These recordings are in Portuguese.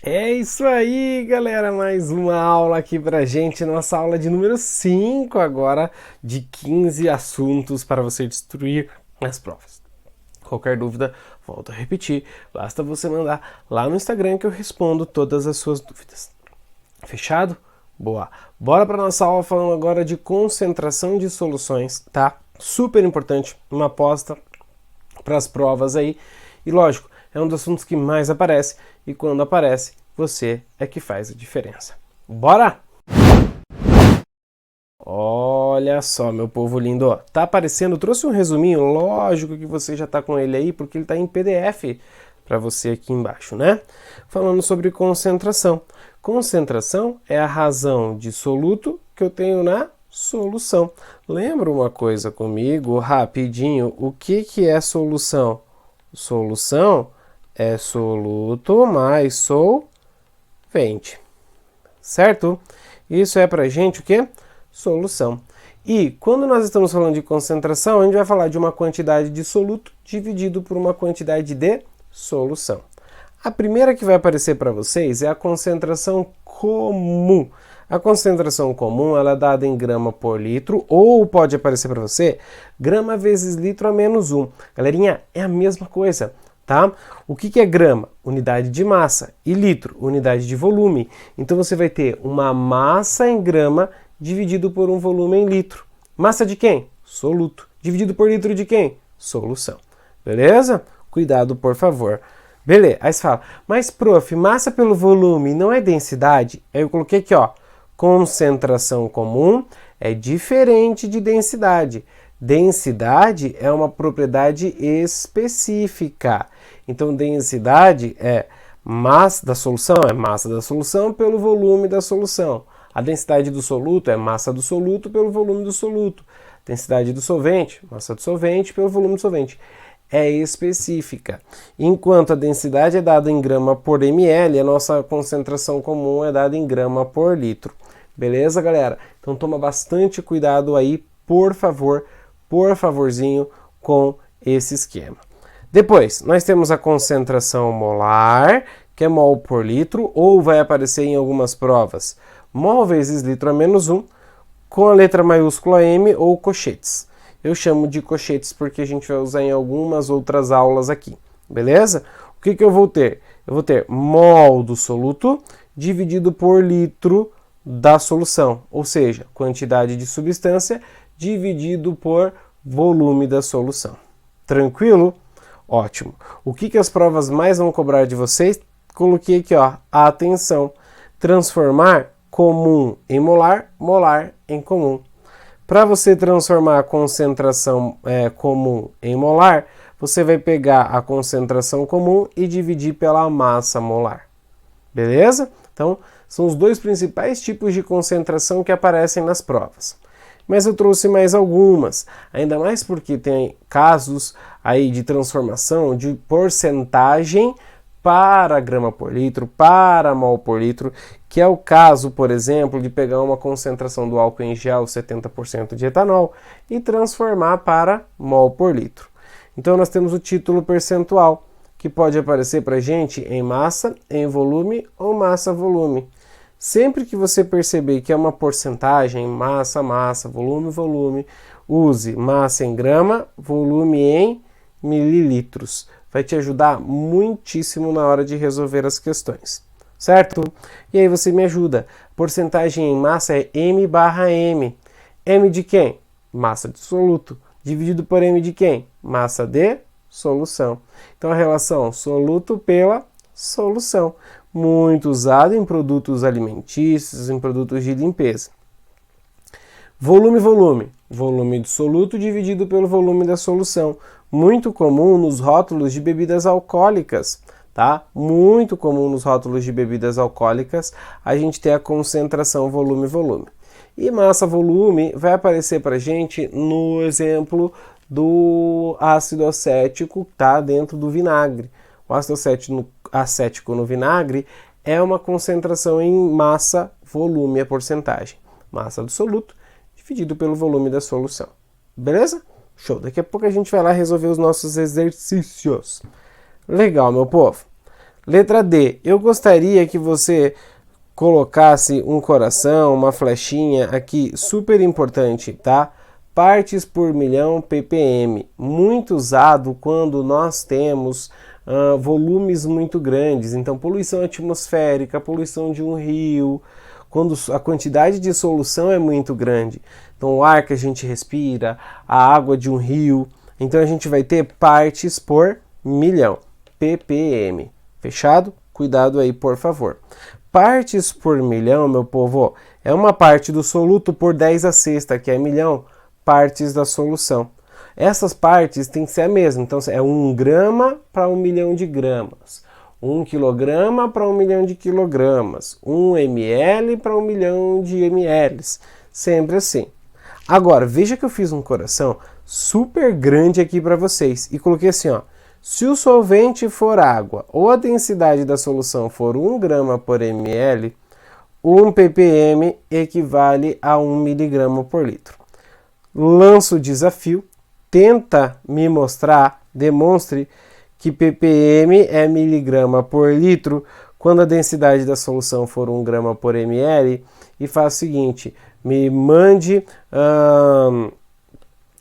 É isso aí, galera, mais uma aula aqui pra gente, nossa aula de número 5 agora, de 15 assuntos para você destruir as provas. Qualquer dúvida, volto a repetir, basta você mandar lá no Instagram que eu respondo todas as suas dúvidas. Fechado? Boa! Bora para nossa aula falando agora de concentração de soluções, tá? Super importante, uma aposta para as provas aí. E lógico, é um dos assuntos que mais aparece e quando aparece, você é que faz a diferença. Bora? Olha só, meu povo lindo, ó. Tá aparecendo, trouxe um resuminho, lógico que você já tá com ele aí, porque ele tá em PDF para você aqui embaixo, né? Falando sobre concentração. Concentração é a razão de soluto que eu tenho na solução. Lembra uma coisa comigo, rapidinho, o que é solução? Solução é soluto mais solvente, certo? Isso é pra gente o quê? Solução. E quando nós estamos falando de concentração, a gente vai falar de uma quantidade de soluto dividido por uma quantidade de solução. A primeira que vai aparecer para vocês é a concentração comum. A concentração comum ela é dada em grama por litro, ou pode aparecer para você grama vezes litro a menos 1. Galerinha, é a mesma coisa, tá? O que é grama? Unidade de massa. E litro? Unidade de volume. Então você vai ter uma massa em grama dividido por um volume em litro. Massa de quem? Soluto. Dividido por litro de quem? Solução. Beleza? Cuidado, por favor. Beleza, aí você fala, mas prof, massa pelo volume não é densidade? Aí eu coloquei aqui, ó, concentração comum é diferente de densidade. Densidade é uma propriedade específica. Então, densidade é massa da solução pelo volume da solução. A densidade do soluto é massa do soluto pelo volume do soluto. Densidade do solvente, massa do solvente pelo volume do solvente. É específica. Enquanto a densidade é dada em grama por ml, a nossa concentração comum é dada em grama por litro. Beleza, galera? Então toma bastante cuidado aí, por favorzinho, com esse esquema. Depois, nós temos a concentração molar, que é mol por litro, ou vai aparecer em algumas provas, mol vezes litro a menos 1, com a letra maiúscula M ou cochetes. Eu chamo de cochetes porque a gente vai usar em algumas outras aulas aqui, beleza? O que eu vou ter? Eu vou ter mol do soluto dividido por litro da solução, ou seja, quantidade de substância dividido por volume da solução. Tranquilo? Ótimo. O que as provas mais vão cobrar de vocês? Coloquei aqui, ó, atenção, transformar comum em molar, molar em comum. Para você transformar a concentração comum em molar, você vai pegar a concentração comum e dividir pela massa molar. Beleza? Então, são os dois principais tipos de concentração que aparecem nas provas. Mas eu trouxe mais algumas, ainda mais porque tem casos aí de transformação de porcentagem para grama por litro, para mol por litro, que é o caso, por exemplo, de pegar uma concentração do álcool em gel 70% de etanol e transformar para mol por litro. Então nós temos o título percentual, que pode aparecer para a gente em massa, em volume ou massa-volume. Sempre que você perceber que é uma porcentagem, massa, massa, volume, volume, use massa em grama, volume em mililitros. Vai te ajudar muitíssimo na hora de resolver as questões, certo? E aí você me ajuda. Porcentagem em massa é M/M. M de quem? Massa de soluto. Dividido por M de quem? Massa de solução. Então a relação soluto pela solução. Muito usado em produtos alimentícios, em produtos de limpeza. Volume, volume. Volume do soluto dividido pelo volume da solução. Muito comum nos rótulos de bebidas alcoólicas, tá? Muito comum nos rótulos de bebidas alcoólicas a gente ter a concentração volume-volume. E massa-volume vai aparecer para a gente no exemplo do ácido acético, tá? Dentro do vinagre. O ácido acético no vinagre é uma concentração em massa-volume, a porcentagem. Massa do soluto dividido pelo volume da solução. Beleza? Show! Daqui a pouco a gente vai lá resolver os nossos exercícios. Legal, meu povo. Letra D, eu gostaria que você colocasse um coração, uma flechinha aqui, super importante, tá? Partes por milhão ppm, muito usado quando nós temos volumes muito grandes, então poluição atmosférica, poluição de um rio, quando a quantidade de solução é muito grande, então o ar que a gente respira, a água de um rio, então a gente vai ter partes por milhão, ppm, fechado? Cuidado aí, por favor. Partes por milhão, meu povo, é uma parte do soluto por 10 a sexta, que é milhão, partes da solução. Essas partes têm que ser a mesma, então é 1 grama para 1 milhão de gramas, 1 quilograma para 1 milhão de quilogramas, 1 ml para 1 milhão de ml, sempre assim. Agora, veja que eu fiz um coração super grande aqui para vocês e coloquei assim, ó, se o solvente for água ou a densidade da solução for 1 grama por ml, 1 ppm equivale a 1 miligrama por litro. Lanço o desafio, tenta me mostrar, demonstre que ppm é miligrama por litro quando a densidade da solução for 1 grama por ml e faz o seguinte, me mande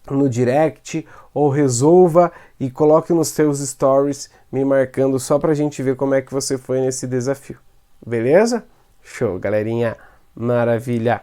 no direct ou resolva e coloque nos seus stories me marcando só pra gente ver como é que você foi nesse desafio. Beleza? Show, galerinha. Maravilha.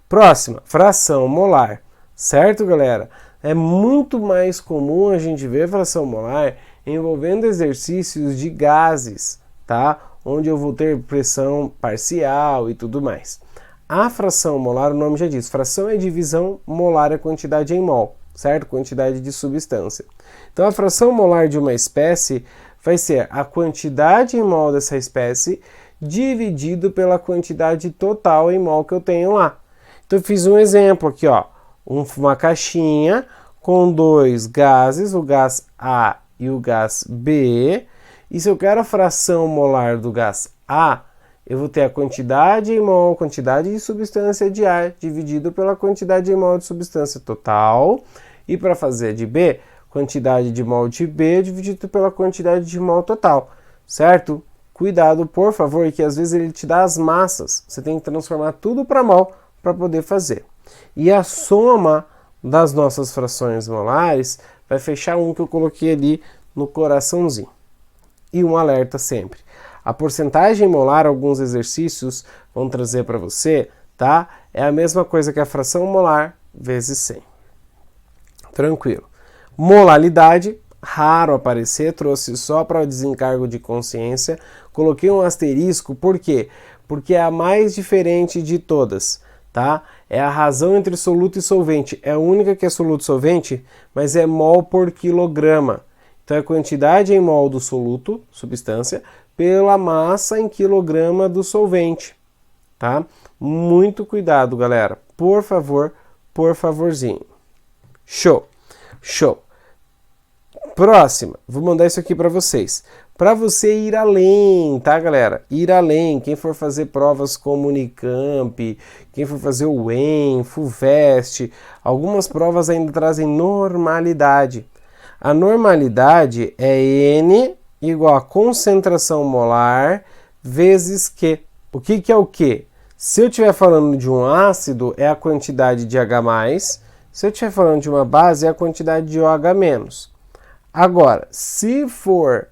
Próxima, fração molar. Certo, galera? É muito mais comum a gente ver fração molar envolvendo exercícios de gases, tá? Onde eu vou ter pressão parcial e tudo mais. A fração molar, o nome já diz, fração é divisão, molar é quantidade em mol, certo? Quantidade de substância. Então a fração molar de uma espécie vai ser a quantidade em mol dessa espécie dividido pela quantidade total em mol que eu tenho lá. Então eu fiz um exemplo aqui, ó, uma caixinha com 2 gases, o gás A e o gás B, e se eu quero a fração molar do gás A, eu vou ter a quantidade em mol, quantidade de substância de ar, dividido pela quantidade em mol de substância total. E para fazer de B, quantidade de mol de B dividido pela quantidade de mol total, certo? Cuidado, por favor, que às vezes ele te dá as massas. Você tem que transformar tudo para mol para poder fazer. E a soma das nossas frações molares vai fechar um que eu coloquei ali no coraçãozinho. E um alerta sempre. A porcentagem molar, alguns exercícios vão trazer para você, tá? É a mesma coisa que a fração molar vezes 100. Tranquilo. Molaridade, raro aparecer, trouxe só para o desencargo de consciência. Coloquei um asterisco, por quê? Porque é a mais diferente de todas, tá? É a razão entre soluto e solvente. É a única que é soluto e solvente, mas é mol por quilograma. Então é a quantidade em mol do soluto, substância, pela massa em quilograma do solvente, tá? Muito cuidado, galera. Por favor, por favorzinho. Show, show. Próxima, vou mandar isso aqui para vocês. Para você ir além, tá, galera? Ir além. Quem for fazer provas como Unicamp, quem for fazer o EM, FUVEST, algumas provas ainda trazem normalidade. A normalidade é N igual a concentração molar vezes Q. O que é o Q? Se eu estiver falando de um ácido, é a quantidade de H+. Se eu estiver falando de uma base, é a quantidade de OH-. Agora, se for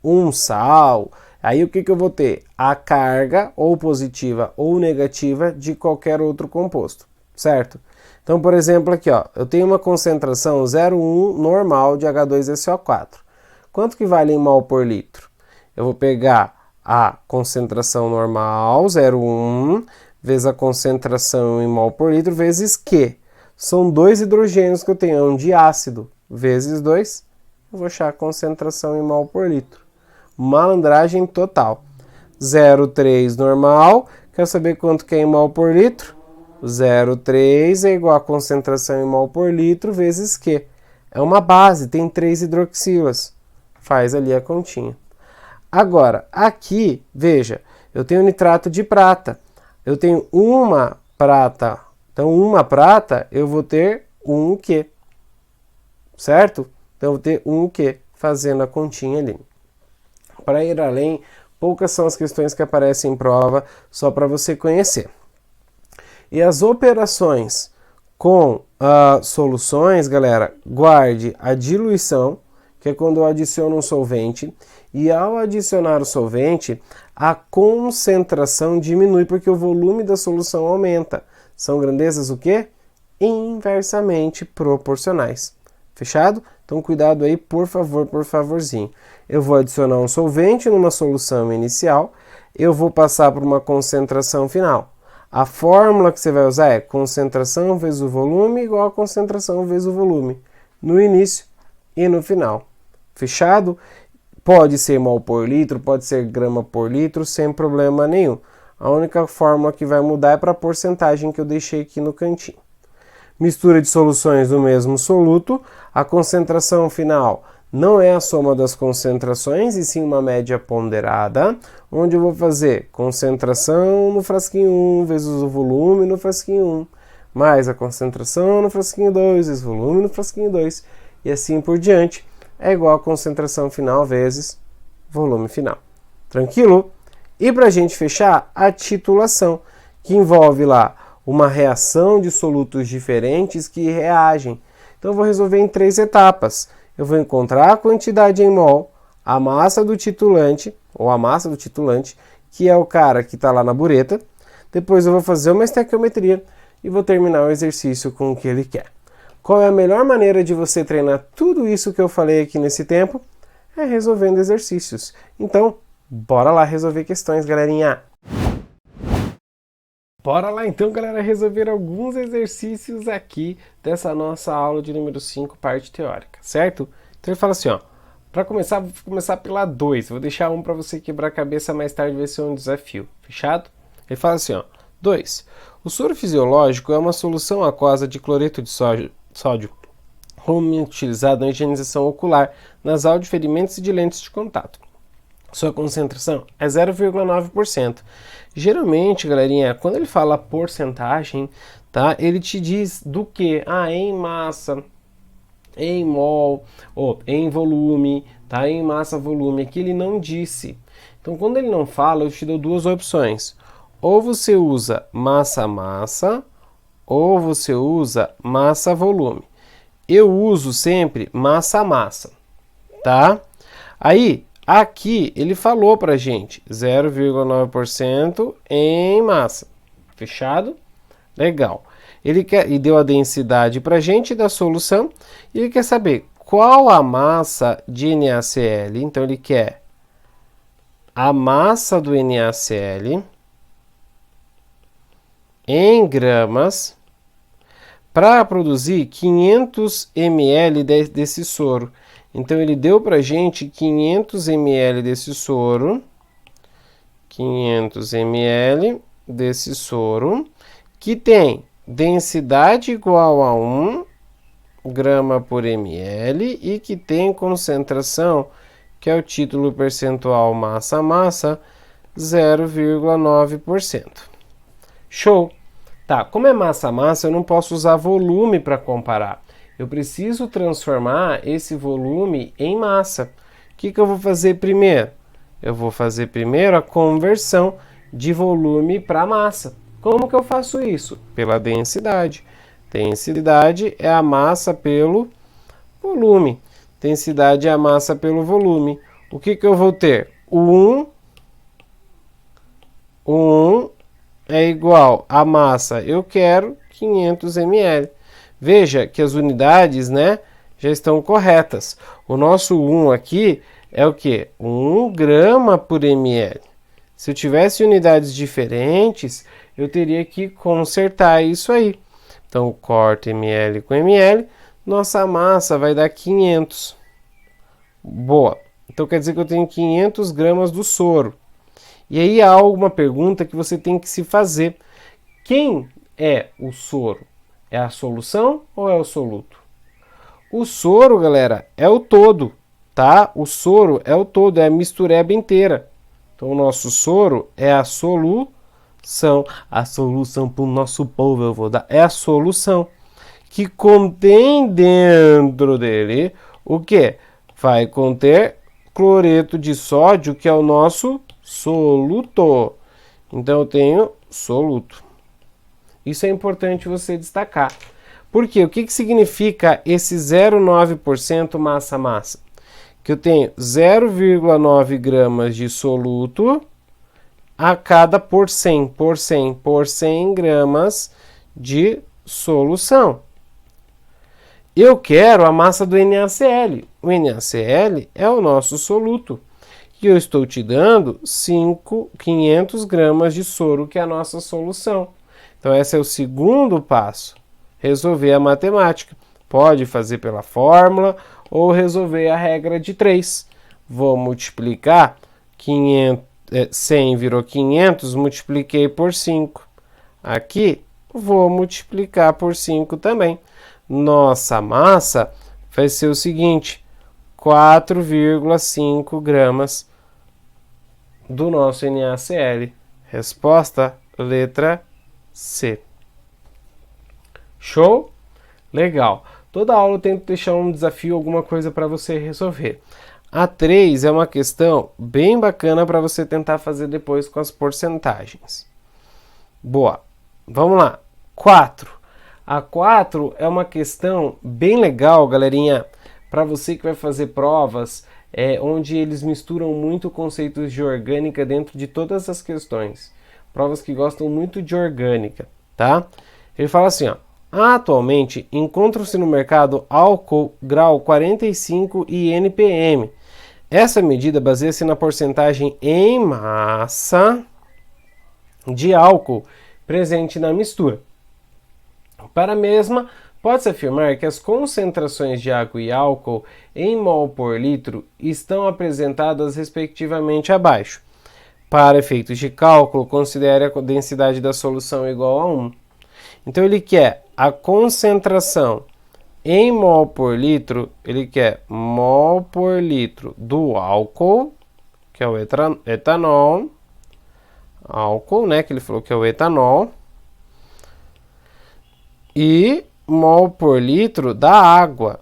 um sal, aí o que eu vou ter? A carga, ou positiva ou negativa, de qualquer outro composto, certo? Então, por exemplo, aqui, ó, eu tenho uma concentração 0,1 normal de H2SO4. Quanto que vale em mol por litro? Eu vou pegar a concentração normal, 0,1, vezes a concentração em mol por litro, vezes Q. São 2 hidrogênios que eu tenho, um de ácido, vezes 2, eu vou achar a concentração em mol por litro. Malandragem total. 0,3 normal, quero saber quanto que é em mol por litro? 0,3 é igual a concentração em mol por litro vezes Q. É uma base, tem 3 hidroxilas. Faz ali a continha. Agora, aqui, veja, eu tenho nitrato de prata. Eu tenho uma prata. Então, uma prata, eu vou ter 1 Q. Certo? Então, eu vou ter 1 Q, fazendo a continha ali. Para ir além, poucas são as questões que aparecem em prova, só para você conhecer. E as operações com soluções, galera, guarde a diluição, que é quando eu adiciono um solvente, e ao adicionar o solvente, a concentração diminui, porque o volume da solução aumenta. São grandezas o quê? Inversamente proporcionais. Fechado? Então cuidado aí, por favor, por favorzinho. Eu vou adicionar um solvente numa solução inicial, eu vou passar por uma concentração final. A fórmula que você vai usar é concentração vezes o volume igual a concentração vezes o volume, no início e no final. Fechado? Pode ser mol por litro, pode ser grama por litro, sem problema nenhum. A única fórmula que vai mudar é para a porcentagem que eu deixei aqui no cantinho. Mistura de soluções do mesmo soluto, a concentração final não é a soma das concentrações, e sim uma média ponderada, onde eu vou fazer concentração no frasquinho 1 vezes o volume no frasquinho 1, mais a concentração no frasquinho 2 vezes o volume no frasquinho 2, e assim por diante, é igual a concentração final vezes volume final. Tranquilo? E para a gente fechar, a titulação, que envolve lá uma reação de solutos diferentes que reagem. Então eu vou resolver em 3 etapas. Eu vou encontrar a quantidade em mol, a massa do titulante, ou a massa do titulante, que é o cara que está lá na bureta. Depois eu vou fazer uma estequiometria e vou terminar o exercício com o que ele quer. Qual é a melhor maneira de você treinar tudo isso que eu falei aqui nesse tempo? É resolvendo exercícios. Então, bora lá resolver questões, galerinha! Bora lá então, galera, resolver alguns exercícios aqui dessa nossa aula de número 5, parte teórica, certo? Então ele fala assim, ó, para começar, vou começar pela 2, vou deixar um para você quebrar a cabeça mais tarde, vai ser um desafio, fechado? Ele fala assim, ó, 2. O soro fisiológico é uma solução aquosa de cloreto de sódio comumente utilizado na higienização ocular, nasal de ferimentos e de lentes de contato. Sua concentração é 0,9%. Geralmente, galerinha, quando ele fala porcentagem, tá? Ele te diz do que? Em massa, em mol, ou em volume, tá? Em massa, volume. Aqui ele não disse. Então, quando ele não fala, eu te dou 2 opções. Ou você usa massa-massa, ou você usa massa-volume. Eu uso sempre massa-massa, tá? Aí, aqui ele falou pra gente 0,9% em massa. Fechado? Legal. Ele quer e deu a densidade pra gente da solução e ele quer saber qual a massa de NaCl. Então ele quer a massa do NaCl em gramas para produzir 500 ml desse soro. Então, ele deu para a gente 500 ml desse soro, 500 ml desse soro, que tem densidade igual a 1 grama por ml e que tem concentração, que é o título percentual massa-massa, 0,9%. Show! Tá, como é massa-massa, eu não posso usar volume para comparar. Eu preciso transformar esse volume em massa. O que eu vou fazer primeiro? Eu vou fazer primeiro a conversão de volume para massa. Como que eu faço isso? Pela densidade. Densidade é a massa pelo volume. Densidade é a massa pelo volume. O que eu vou ter? O 1 é igual a massa. Eu quero 500 ml. Veja que as unidades, né, já estão corretas. O nosso 1 aqui é o quê? 1 grama por ml. Se eu tivesse unidades diferentes, eu teria que consertar isso aí. Então, corta ml com ml, nossa massa vai dar 500. Boa. Então, quer dizer que eu tenho 500 gramas do soro. E aí há alguma pergunta que você tem que se fazer. Quem é o soro? É a solução ou é o soluto? O soro, galera, é o todo, tá? O soro é o todo, é a mistureba inteira. Então, o nosso soro é a solução. A solução para o nosso povo eu vou dar. É a solução que contém dentro dele o quê? Vai conter cloreto de sódio, que é o nosso soluto. Então, eu tenho soluto. Isso é importante você destacar. Por quê? O que significa esse 0,9% massa-massa? Que eu tenho 0,9 gramas de soluto a cada por 100 gramas de solução. Eu quero a massa do NaCl. O NaCl é o nosso soluto. E eu estou te dando 500 gramas de soro, que é a nossa solução. Então, esse é o segundo passo. Resolver a matemática. Pode fazer pela fórmula ou resolver a regra de 3. Vou multiplicar 100 virou 500, multipliquei por 5. Aqui, vou multiplicar por 5 também. Nossa massa vai ser o seguinte, 4,5 gramas do nosso NaCl. Resposta, letra C. Show? Legal. Toda aula eu tento deixar um desafio, alguma coisa para você resolver. A 3 é uma questão bem bacana para você tentar fazer depois com as porcentagens. Boa. Vamos lá. 4. A 4 é uma questão bem legal, galerinha, para você que vai fazer provas onde eles misturam muito conceitos de orgânica dentro de todas as questões. Provas que gostam muito de orgânica, tá? Ele fala assim, ó. Atualmente, encontram-se no mercado álcool grau 45 e NPM. Essa medida baseia-se na porcentagem em massa de álcool presente na mistura. Para a mesma, pode-se afirmar que as concentrações de água e álcool em mol por litro estão apresentadas respectivamente abaixo. Para efeitos de cálculo, considere a densidade da solução igual a 1. Então, ele quer a concentração em mol por litro, ele quer mol por litro do álcool, que é o etanol, álcool, né, que ele falou que é o etanol, e mol por litro da água,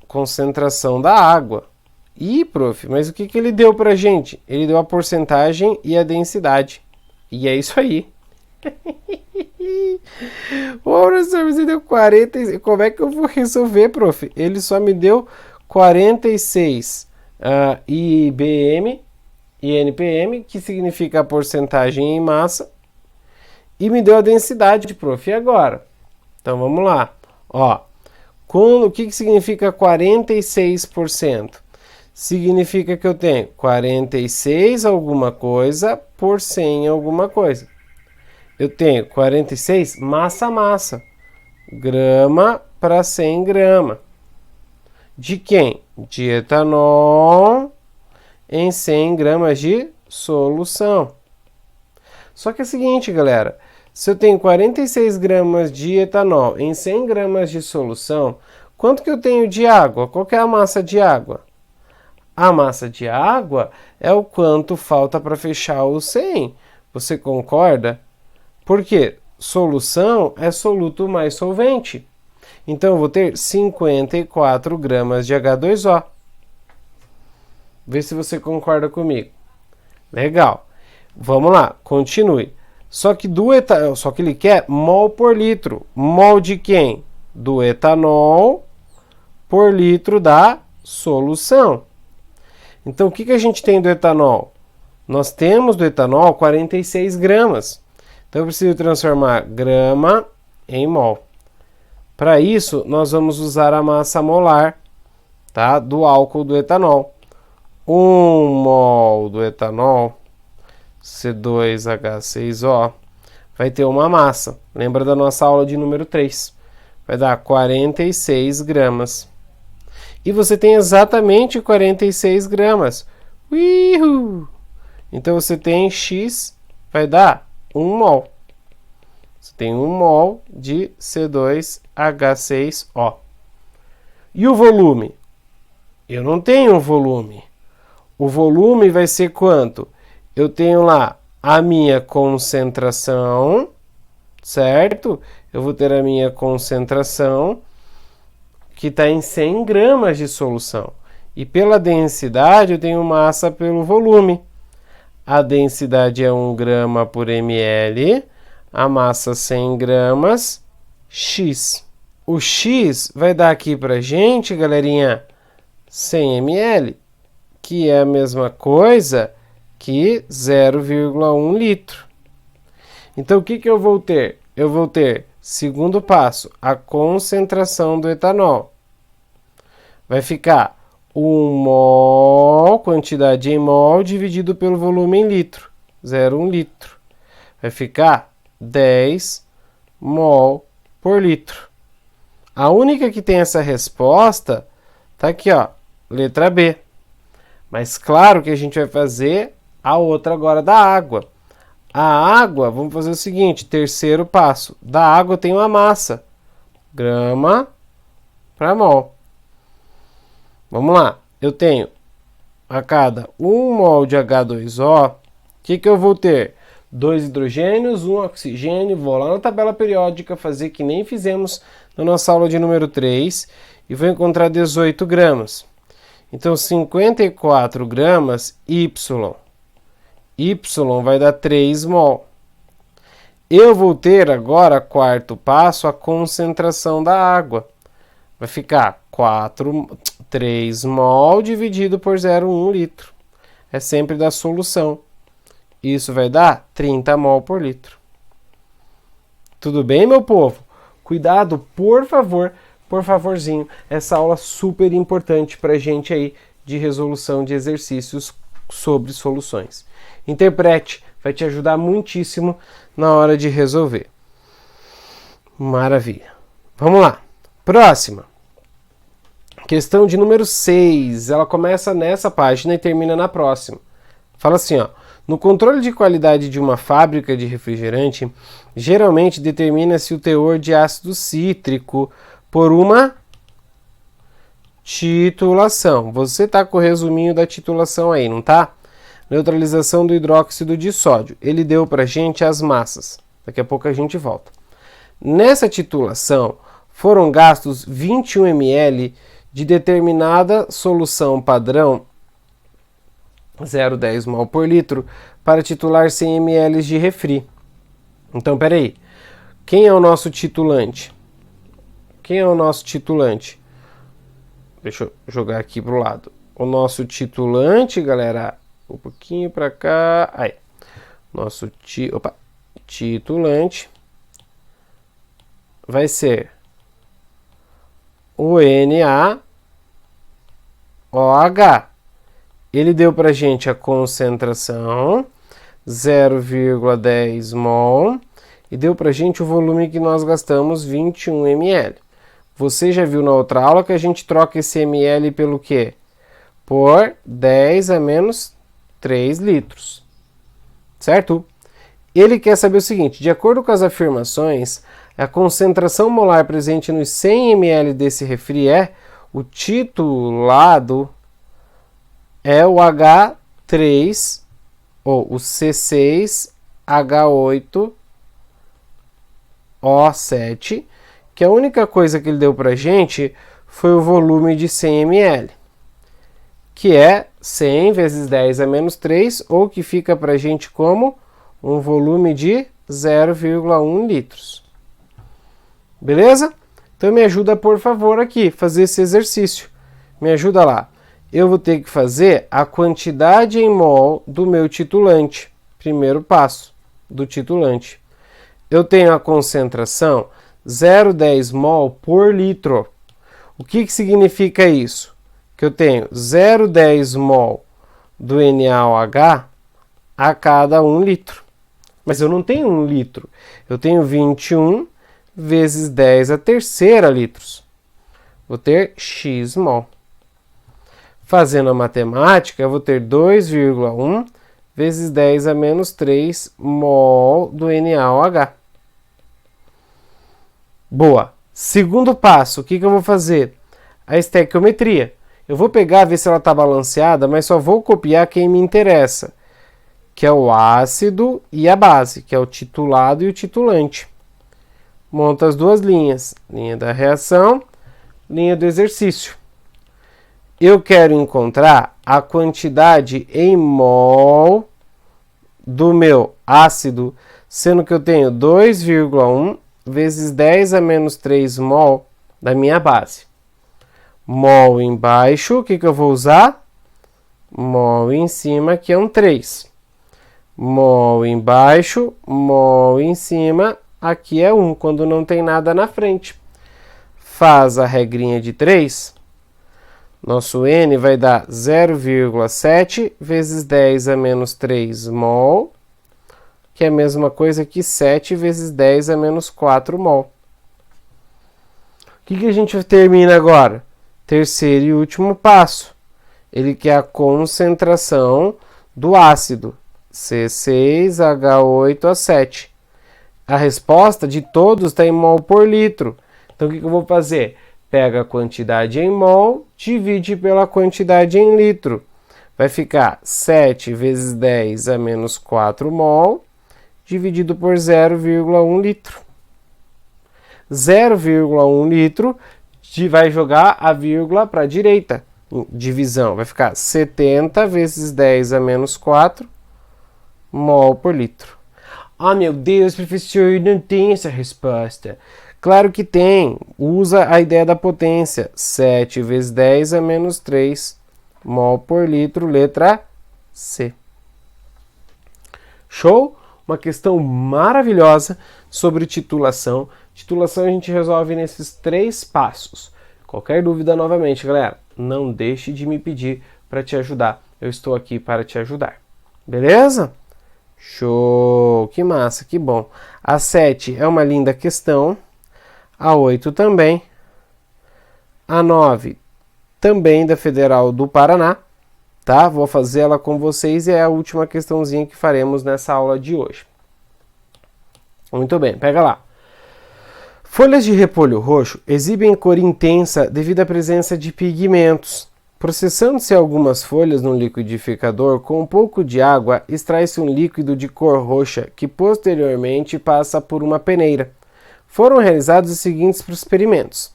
concentração da água. E, prof, mas o que ele deu pra gente? Ele deu a porcentagem e a densidade. E é isso aí. Ô, professor, você deu 46. Como é que eu vou resolver, prof? Ele só me deu 46 IBM e NPM, que significa a porcentagem em massa, e me deu a densidade, prof. E agora? Então vamos lá. Ó, o que significa 46%? Significa que eu tenho 46 alguma coisa por 100 alguma coisa. Eu tenho 46 massa-massa, grama para 100 grama. De quem? De etanol em 100 gramas de solução. Só que é o seguinte, galera, se eu tenho 46 gramas de etanol em 100 gramas de solução, quanto que eu tenho de água? Qual que é a massa de água? A massa de água é o quanto falta para fechar o 100. Você concorda? Por quê? Solução é soluto mais solvente. Então, eu vou ter 54 gramas de H2O. Vê se você concorda comigo. Legal. Vamos lá, continue. Só que ele quer mol por litro. Mol de quem? Do etanol por litro da solução. Então, o que a gente tem do etanol? Nós temos do etanol 46 gramas. Então, eu preciso transformar grama em mol. Para isso, nós vamos usar a massa molar, tá, do álcool do etanol. 1 mol do etanol, C2H6O, vai ter uma massa. Lembra da nossa aula de número 3. Vai dar 46 gramas. E você tem exatamente 46 gramas. Uhul! Então, você tem X, vai dar 1 mol. Você tem 1 mol de C2H6O. E o volume? Eu não tenho um volume. O volume vai ser quanto? Eu tenho lá a minha concentração, certo? Eu vou ter a minha concentração, que está em 100 gramas de solução. E pela densidade eu tenho massa pelo volume. A densidade é 1 grama por ml, a massa 100 gramas, X. O X vai dar aqui pra gente, galerinha, 100 ml, que é a mesma coisa que 0,1 litro. Então, o que eu vou ter? Eu vou ter, segundo passo, a concentração do etanol. Vai ficar 1 mol, quantidade em mol, dividido pelo volume em litro, 0,1 litro. Vai ficar 10 mol por litro. A única que tem essa resposta tá aqui, ó, letra B. Mas claro que a gente vai fazer a outra agora da água. A água, vamos fazer o seguinte, terceiro passo. Da água eu tenho a massa, grama para mol. Vamos lá, eu tenho a cada 1 mol de H2O, o que eu vou ter? 2 hidrogênios, 1 oxigênio, vou lá na tabela periódica fazer que nem fizemos na nossa aula de número 3 e vou encontrar 18 gramas. Então, 54 gramas Y. Y vai dar 3 mol. Eu vou ter agora, quarto passo, a concentração da água. Vai ficar 3 mol dividido por 0,1 litro. É sempre da solução. Isso vai dar 30 mol por litro. Tudo bem, meu povo? Cuidado, por favor, por favorzinho. Essa aula super importante para a gente aí de resolução de exercícios sobre soluções. Interprete, vai te ajudar muitíssimo na hora de resolver. Maravilha. Vamos lá. Próxima. Questão de número 6. Ela começa nessa página e termina na próxima. Fala assim, ó. No controle de qualidade de uma fábrica de refrigerante, geralmente determina-se o teor de ácido cítrico por uma titulação. Você tá com o resuminho da titulação aí, não tá? Neutralização do hidróxido de sódio. Ele deu pra gente as massas. Daqui a pouco a gente volta. Nessa titulação, foram gastos 21 ml de determinada solução padrão 0,10 mol por litro para titular 100 ml de refri. Então, peraí. Quem é o nosso titulante? Quem é o nosso titulante? Deixa eu jogar aqui pro lado. O nosso titulante, galera, um pouquinho para cá. Aí. Nosso titulante vai ser o NaOH. Ele deu para a gente a concentração, 0,10 mol, e deu para a gente o volume que nós gastamos, 21 ml. Você já viu na outra aula que a gente troca esse ml pelo quê? Por 10 a menos 3 litros. Certo? Ele quer saber o seguinte, de acordo com as afirmações, a concentração molar presente nos 100 ml desse refri o titulado é o H3 ou o C6H8O7, que a única coisa que ele deu para a gente foi o volume de 100 ml, que é 100 vezes 10 a menos 3, ou que fica para a gente como um volume de 0,1 litros. Beleza? Então me ajuda, por favor, aqui, fazer esse exercício. Me ajuda lá. Eu vou ter que fazer a quantidade em mol do meu titulante. Primeiro passo do titulante. Eu tenho a concentração 0,10 mol por litro. O que significa isso? Que eu tenho 0,10 mol do NaOH a cada 1 litro. Mas eu não tenho 1 litro. Eu tenho 21 vezes 10 a terceira litros. Vou ter X mol. Fazendo a matemática, eu vou ter 2,1 vezes 10 a menos 3 mol do NaOH. Boa. Segundo passo, o que eu vou fazer? A estequiometria. Eu vou pegar, ver se ela está balanceada, mas só vou copiar quem me interessa, que é o ácido e a base, que é o titulado e o titulante. Monta as duas linhas, linha da reação, linha do exercício. eu quero encontrar a quantidade em mol do meu ácido, sendo que eu tenho 2,1 vezes 10 a menos 3 mol da minha base. Mol embaixo, o que eu vou usar? Mol em cima, que é um 3. Mol embaixo, mol em cima, aqui é 1, quando não tem nada na frente. Faz a regrinha de 3. Nosso N vai dar 0,7 vezes 10 a menos 3 mol, que é a mesma coisa que 7 vezes 10 a menos 4 mol. O que a gente termina agora? Terceiro e último passo. Ele quer a concentração do ácido, C6H8O7. A resposta de todos está em mol por litro. Então, o que eu vou fazer? Pega a quantidade em mol, divide pela quantidade em litro. Vai ficar 7 vezes 10 a menos 4 mol, dividido por 0,1 litro. 0,1 litro vai jogar a vírgula para a direita. Divisão, vai ficar 70 vezes 10 a menos 4 mol por litro. Ah, meu Deus, professor, não tem essa resposta. Claro que tem. Usa a ideia da potência. 7 vezes 10 a menos 3 mol por litro, letra C. Show? Uma questão maravilhosa sobre titulação. Titulação a gente resolve nesses 3 passos. Qualquer dúvida, novamente, galera, não deixe de me pedir para te ajudar. Eu estou aqui para te ajudar. Beleza? Show! Que massa, que bom. A 7 é uma linda questão. A 8 também. A 9 também da Federal do Paraná. Tá? Vou fazer ela com vocês e é a última questãozinha que faremos nessa aula de hoje. Muito bem, pega lá. Folhas de repolho roxo exibem cor intensa devido à presença de pigmentos. Processando-se algumas folhas no liquidificador, com um pouco de água, extrai-se um líquido de cor roxa que posteriormente passa por uma peneira. Foram realizados os seguintes experimentos.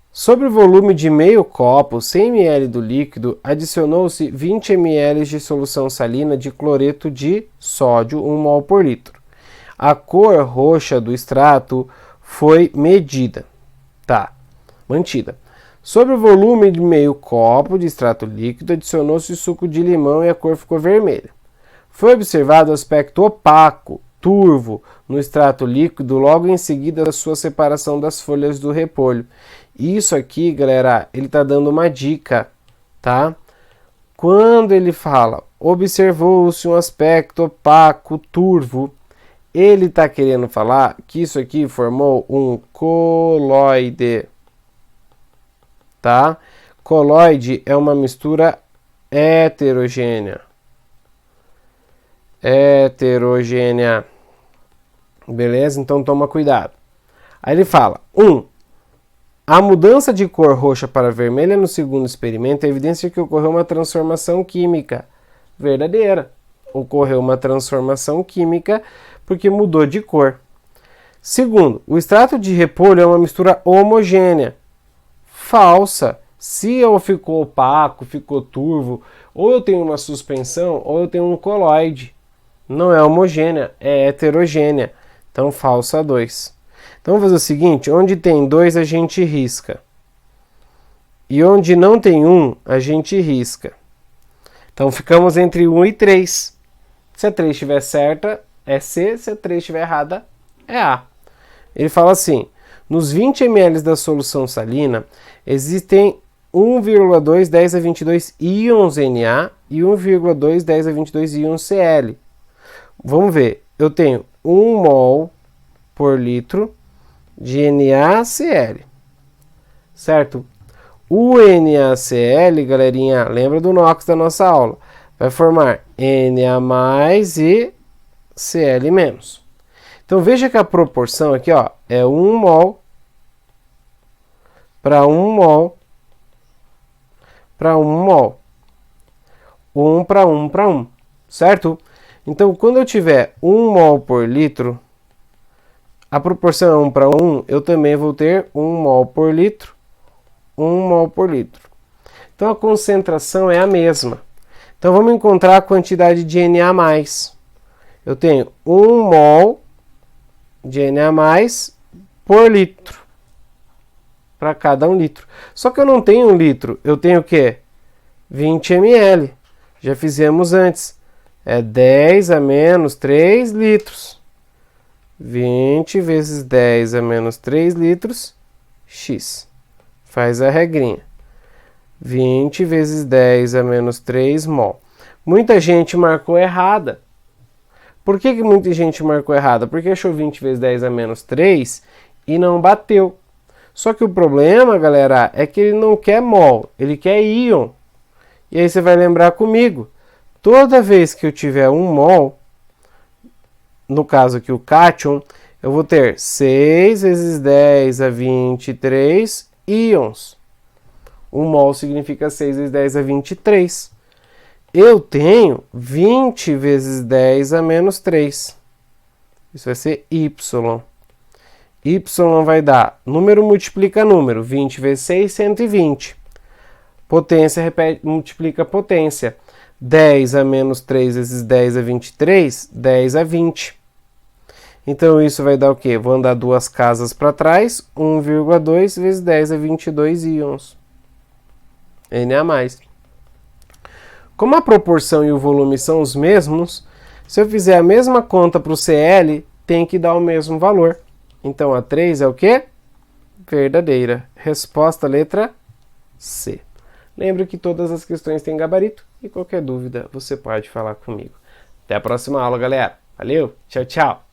Sobre o volume de meio copo, 100 ml do líquido, adicionou-se 20 ml de solução salina de cloreto de sódio, 1 mol por litro. A cor roxa do extrato foi medida. Mantida. Sobre o volume de meio copo de extrato líquido, adicionou-se suco de limão e a cor ficou vermelha. Foi observado o aspecto opaco, turvo, no extrato líquido logo em seguida da sua separação das folhas do repolho. Isso aqui, galera, ele está dando uma dica, tá? Quando ele fala, observou-se um aspecto opaco, turvo, ele está querendo falar que isso aqui formou um coloide, tá? Coloide é uma mistura heterogênea. Beleza? Então toma cuidado. Aí ele fala, 1. A mudança de cor roxa para vermelha no segundo experimento é evidência que ocorreu uma transformação química. Verdadeira. Ocorreu uma transformação química porque mudou de cor. Segundo, o extrato de repolho é uma mistura homogênea. Falsa. Se eu ficou opaco, ficou turvo, ou eu tenho uma suspensão, ou eu tenho um coloide. Não é homogênea, é heterogênea. Então, falsa 2. Então, vamos fazer o seguinte, onde tem 2 a gente risca. E onde não tem 1, a gente risca. Então, ficamos entre 1 e 3. Se a 3 estiver certa, é C. Se a 3 estiver errada, é A. Ele fala assim, nos 20 ml da solução salina, existem 1,2 10 a 22 íons Na e 1,2 10 a 22 íons Cl. Vamos ver, eu tenho 1 mol por litro de NaCl, certo? O NaCl, galerinha, lembra do NOx da nossa aula, vai formar Na+, e Cl-. Então veja que a proporção aqui, ó, é 1 mol para 1 mol para 1 mol. 1 para 1 para 1, certo? Então, quando eu tiver 1 mol por litro, a proporção é 1 para 1, eu também vou ter 1 mol por litro, 1 mol por litro. Então, Então a concentração é a mesma. Então vamos encontrar a quantidade de Na+. Eu tenho 1 mol de Na+ por litro. Para cada 1 litro. Só que eu não tenho 1 litro. Eu tenho o quê? 20 ml. Já fizemos antes. É 10 a menos 3 litros. 20 vezes 10 a menos 3 litros, x. Faz a regrinha. 20 vezes 10 a menos 3 mol. Muita gente marcou errada. Por que muita gente marcou errada? Porque achou 20 vezes 10 a menos 3 e não bateu. Só que o problema, galera, é que ele não quer mol, ele quer íon. E aí você vai lembrar comigo. Toda vez que eu tiver 1 mol, no caso aqui o cátion, eu vou ter 6 vezes 10 a 23 íons. 1 mol significa 6 vezes 10 a 23. Eu tenho 20 vezes 10 a menos 3. Isso vai ser Y. Y vai dar, número multiplica número, 20 vezes 6, 120. Potência multiplica potência. 10 a menos 3 vezes 10 a 23, 10 a 20. Então isso vai dar o quê? Vou andar 2 casas para trás, 1,2 vezes 10 a 22 íons. Na+. Como a proporção e o volume são os mesmos, se eu fizer a mesma conta para o Cl, tem que dar o mesmo valor. Então a 3 é o quê? Verdadeira. Resposta letra C. Lembre que todas as questões têm gabarito e qualquer dúvida você pode falar comigo. Até a próxima aula, galera. Valeu, tchau, tchau!